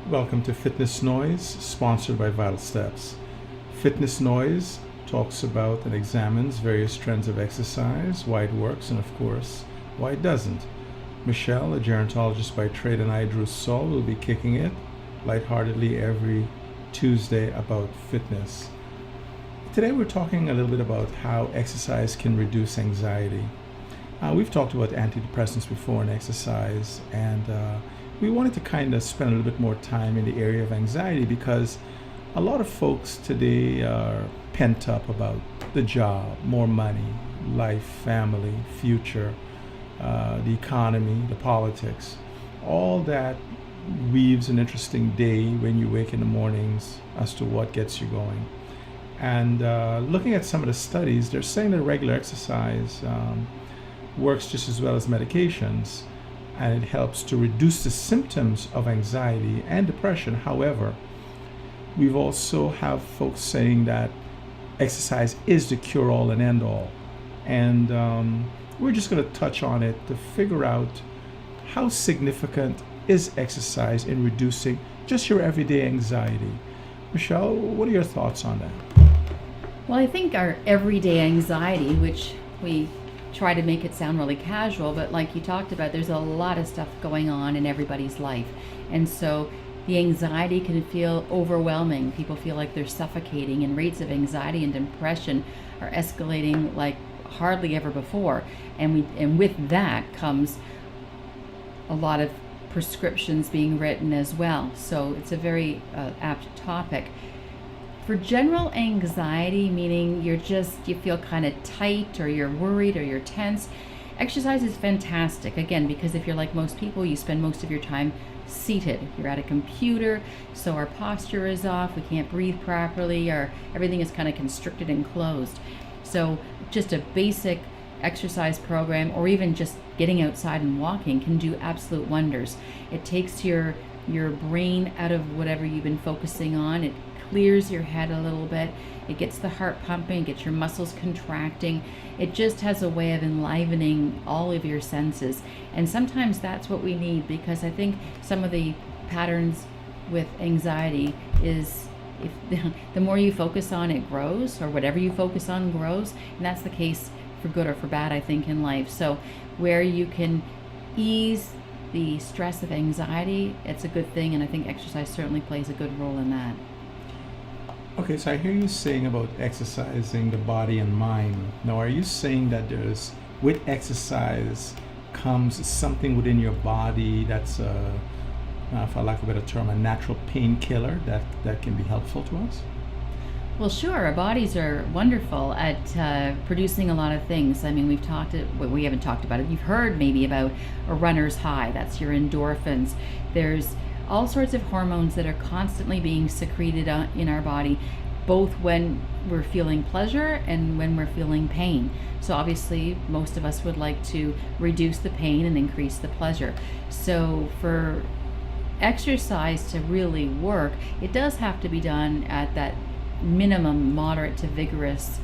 Welcome to Fitness Noise, sponsored by VitalSteps. Fitness Noise talks about and examines various trends of exercise, why it works, and of course, why it doesn't. Michelle, a gerontologist by trade, and I, Drew Saul, will be kicking it lightheartedly every Tuesday about fitness. Today we're talking a little bit about how exercise can reduce anxiety. We've talked about antidepressants before and exercise, and we wanted to kind of spend a little bit more time in the area of anxiety because a lot of folks today are pent up about the job, more money, life, family, future, the economy, the politics. All that weaves an interesting day when you wake in the mornings as to what gets you going. And looking at some of the studies, they're saying that regular exercise works just as well as medications, and it helps to reduce the symptoms of anxiety and depression. However, we've also have folks saying that exercise is the cure-all and end-all. And we're just going to touch on it to figure out how significant is exercise in reducing just your everyday anxiety. Michelle, what are your thoughts on that? Well, I think our everyday anxiety, which we try to make it sound really casual, but like you talked about, there's a lot of stuff going on in everybody's life. And so the anxiety can feel overwhelming. People feel like they're suffocating, and rates of anxiety and depression are escalating like hardly ever before. And with that comes a lot of prescriptions being written as well. So it's a very apt topic. For general anxiety, meaning you feel kind of tight, or you're worried, or you're tense, exercise is fantastic. Again, because if you're like most people, you spend most of your time seated. You're at a computer, so our posture is off. We can't breathe properly. Everything is kind of constricted and closed. So just a basic exercise program, or even just getting outside and walking, can do absolute wonders. It takes your brain out of whatever you've been focusing on. It clears your head a little bit. It gets the heart pumping, gets your muscles contracting. It just has a way of enlivening all of your senses. And sometimes that's what we need, because I think some of the patterns with anxiety is if the more you focus on, it grows, or whatever you focus on grows. And that's the case for good or for bad, I think, in life. So where you can ease the stress of anxiety, it's a good thing. And I think exercise certainly plays a good role in that. Okay, so I hear you saying about exercising the body and mind. Now, are you saying that with exercise comes something within your body that's, for lack of a better term, a natural painkiller that can be helpful to us? Well, sure. Our bodies are wonderful at producing a lot of things. I mean, we haven't talked about it. You've heard maybe about a runner's high. That's your endorphins. There's all sorts of hormones that are constantly being secreted in our body, both when we're feeling pleasure and when we're feeling pain. So obviously, most of us would like to reduce the pain and increase the pleasure. So for exercise to really work, it does have to be done at that minimum moderate to vigorous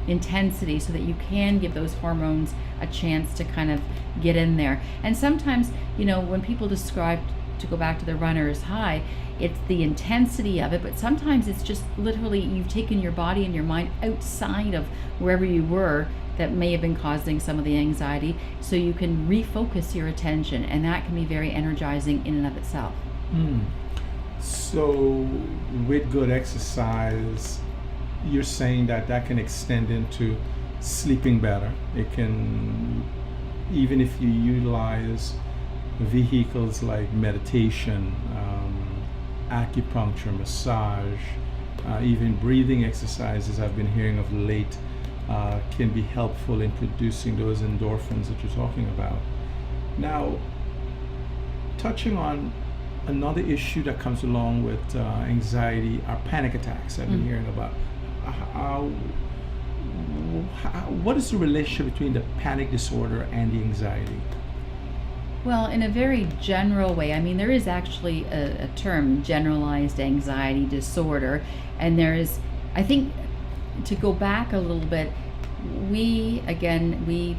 intensity, so that you can give those hormones a chance to kind of get in there. And sometimes, when people describe, to go back to the runner's high, it's the intensity of it, but sometimes it's just literally you've taken your body and your mind outside of wherever you were that may have been causing some of the anxiety, so you can refocus your attention, and that can be very energizing in and of itself. So with good exercise, you're saying that can extend into sleeping better. It can, even if you utilize vehicles like meditation, acupuncture, massage, even breathing exercises I've been hearing of late can be helpful in producing those endorphins that you're talking about. Now, touching on another issue that comes along with anxiety are panic attacks I've been hearing about. What is the relationship between the panic disorder and the anxiety? Well, in a very general way, I mean, there is actually a term, generalized anxiety disorder, and there is, I think, to go back a little bit, we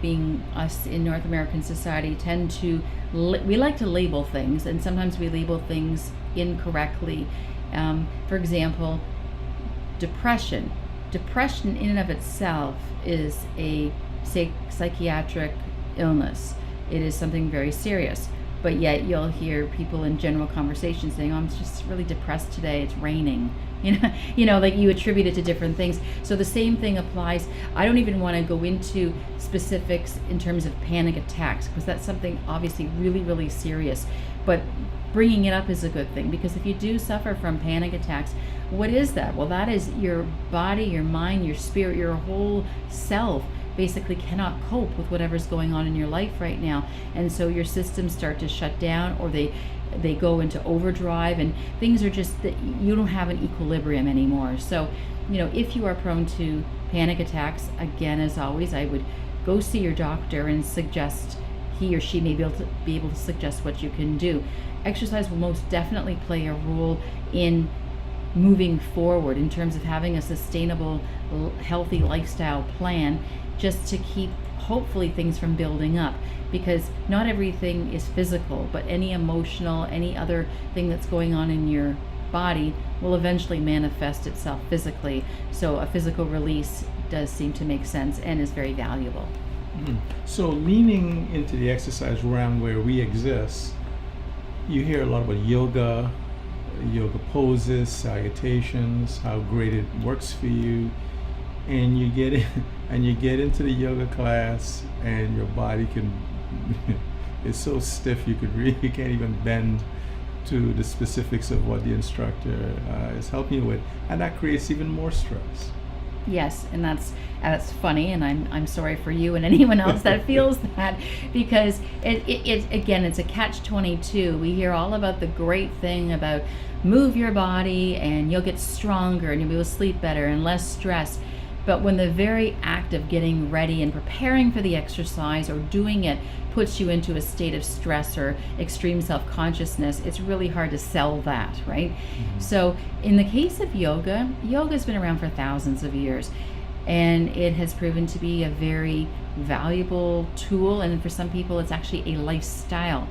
being us in North American society tend to we like to label things, and sometimes we label things incorrectly. For example, depression. Depression in and of itself is a psychiatric illness. It is something very serious. But yet you'll hear people in general conversation saying, "Oh, I'm just really depressed today. It's raining." Like you attribute it to different things. So the same thing applies. I don't even want to go into specifics in terms of panic attacks, because that's something obviously really, really serious. But bringing it up is a good thing, because if you do suffer from panic attacks, what is that? Well, that is your body, your mind, your spirit, your whole self basically cannot cope with whatever's going on in your life right now, and so your systems start to shut down, or they go into overdrive, and things are just that you don't have an equilibrium anymore. So if you are prone to panic attacks, again, as always, I would go see your doctor and suggest, he or she may be able to suggest what you can do. Exercise will most definitely play a role in moving forward in terms of having a sustainable, healthy lifestyle plan, just to keep hopefully things from building up, because not everything is physical, but any emotional, any other thing that's going on in your body will eventually manifest itself physically. So a physical release does seem to make sense and is very valuable. So leaning into the exercise realm where we exist, you hear a lot about yoga poses, salutations, how great it works for you, and you get into the yoga class, and your body it's so stiff you can't even bend to the specifics of what the instructor is helping you with, and that creates even more stress. Yes, and that's funny, and I'm sorry for you and anyone else that feels that, because it again, it's a catch-22. We hear all about the great thing about move your body and you'll get stronger and you'll be able to sleep better and less stress. But when the very act of getting ready and preparing for the exercise or doing it puts you into a state of stress or extreme self-consciousness, it's really hard to sell that, right? Mm-hmm. So in the case of yoga's been around for thousands of years, and it has proven to be a very valuable tool, and for some people it's actually a lifestyle.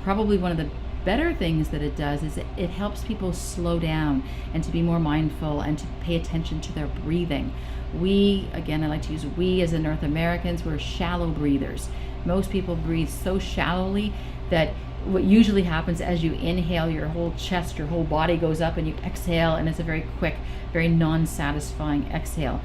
Probably one of the better things that it does is it helps people slow down and to be more mindful and to pay attention to their breathing. I like to use we as in North Americans, we're shallow breathers. Most people breathe so shallowly that what usually happens as you inhale, your whole chest, your whole body goes up, and you exhale, and it's a very quick, very non-satisfying exhale.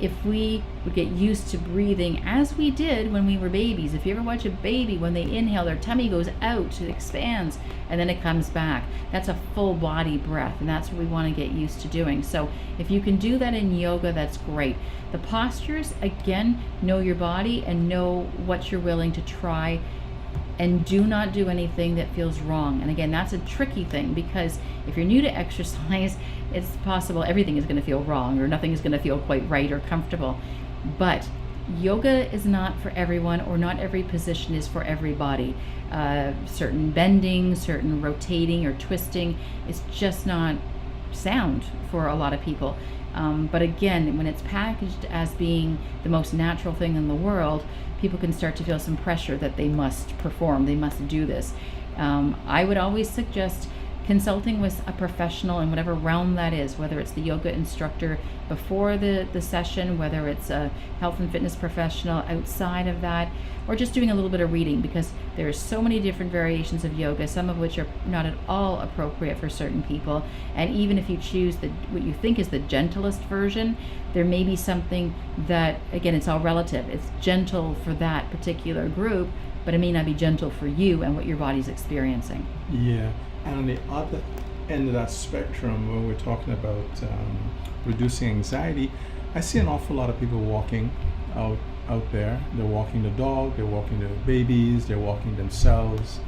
If we would get used to breathing as we did when we were babies, if you ever watch a baby, when they inhale, their tummy goes out, it expands, and then it comes back. That's a full body breath, and that's what we want to get used to doing. So if you can do that in yoga, that's great. The postures, again, know your body and know what you're willing to try, and do not do anything that feels wrong. And again, that's a tricky thing, because if you're new to exercise, it's possible everything is going to feel wrong, or nothing is going to feel quite right or comfortable. But yoga is not for everyone, or not every position is for everybody. Certain bending, certain rotating or twisting is just not sound for a lot of people. But again, when it's packaged as being the most natural thing in the world, people can start to feel some pressure that they must perform, they must do this. I would always suggest consulting with a professional in whatever realm that is, whether it's the yoga instructor before the session, whether it's a health and fitness professional outside of that, or just doing a little bit of reading, because there are so many different variations of yoga, some of which are not at all appropriate for certain people. And even if you choose what you think is the gentlest version, there may be something that, again, it's all relative. It's gentle for that particular group, but it may not be gentle for you and what your body's experiencing. Yeah. And on the other end of that spectrum, when we're talking about reducing anxiety, I see an awful lot of people walking out there. They're walking the dog, they're walking their babies, they're walking themselves.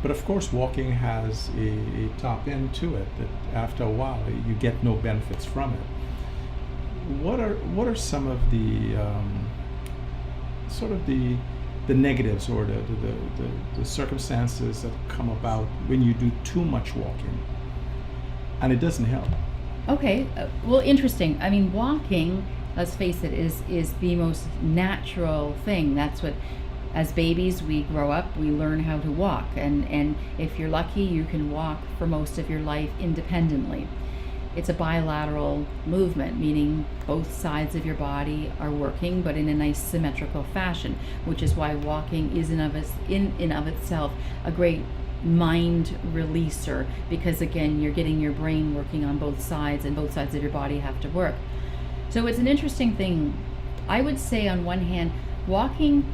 But of course, walking has a top end to it, that after a while you get no benefits from it. What are some of the sort of the negatives, or the circumstances that come about when you do too much walking and it doesn't help? Okay, well, interesting. I mean, walking, let's face it, is the most natural thing. That's what, as babies, we grow up, we learn how to walk, and if you're lucky, you can walk for most of your life independently. It's a bilateral movement, meaning both sides of your body are working, but in a nice symmetrical fashion, which is why walking is in of itself a great mind releaser, because again, you're getting your brain working on both sides, and both sides of your body have to work. So it's an interesting thing. I would say on one hand, walking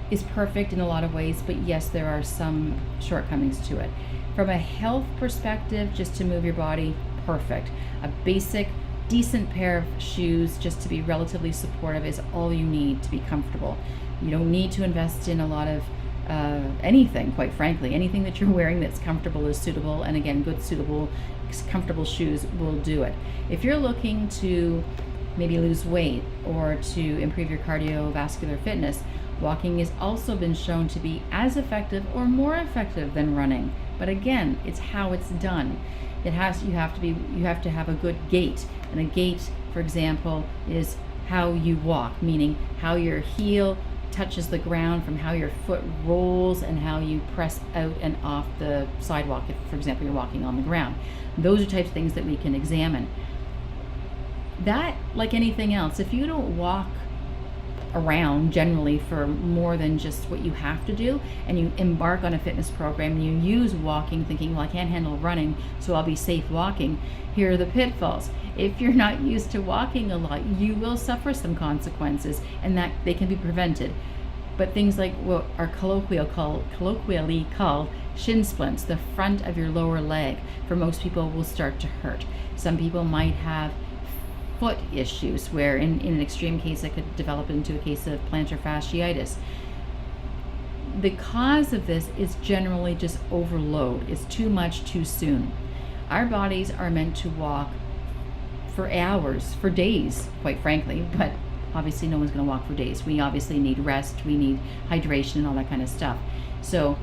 is perfect in a lot of ways, but yes, there are some shortcomings to it. From a health perspective, just to move your body, perfect. A basic, decent pair of shoes just to be relatively supportive is all you need to be comfortable. You don't need to invest in a lot of anything, quite frankly. Anything that you're wearing that's comfortable is suitable, and again, good, suitable, comfortable shoes will do it. If you're looking to maybe lose weight or to improve your cardiovascular fitness, walking has also been shown to be as effective or more effective than running. But again, it's how it's done. You have to have a good gait. And a gait, for example, is how you walk, meaning how your heel touches the ground from how your foot rolls and how you press out and off the sidewalk, if, for example, you're walking on the ground. Those are types of things that we can examine. That, like anything else, if you don't walk around generally for more than just what you have to do, and you embark on a fitness program and you use walking thinking, well, I can't handle running, so I'll be safe walking, here are the pitfalls. If you're not used to walking a lot, you will suffer some consequences, and that they can be prevented. But things like what are colloquially called shin splints, the front of your lower leg, for most people will start to hurt. Some people might have foot issues, where in an extreme case it could develop into a case of plantar fasciitis. The cause of this is generally just overload. It's too much too soon. Our bodies are meant to walk for hours, for days, quite frankly, but obviously no one's going to walk for days. We obviously need rest, we need hydration and all that kind of stuff. So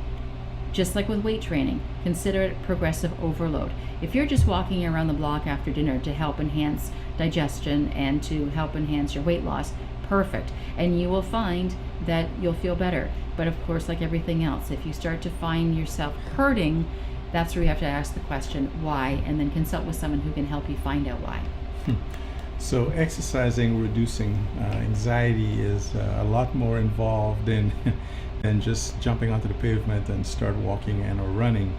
just like with weight training, consider it progressive overload. If you're just walking around the block after dinner to help enhance digestion and to help enhance your weight loss, perfect. And you will find that you'll feel better. But of course, like everything else, if you start to find yourself hurting, that's where you have to ask the question, why? And then consult with someone who can help you find out why. So exercising, reducing anxiety is a lot more involved than just jumping onto the pavement and start walking and or running.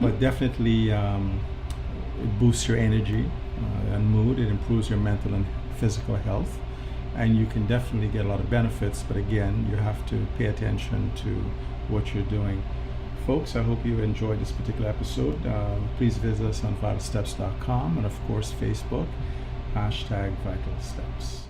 But definitely it boosts your energy and mood. It improves your mental and physical health, and you can definitely get a lot of benefits. But again, you have to pay attention to what you're doing. Folks, I hope you enjoyed this particular episode. Please visit us on VitalSteps.com, and of course Facebook, #VitalSteps.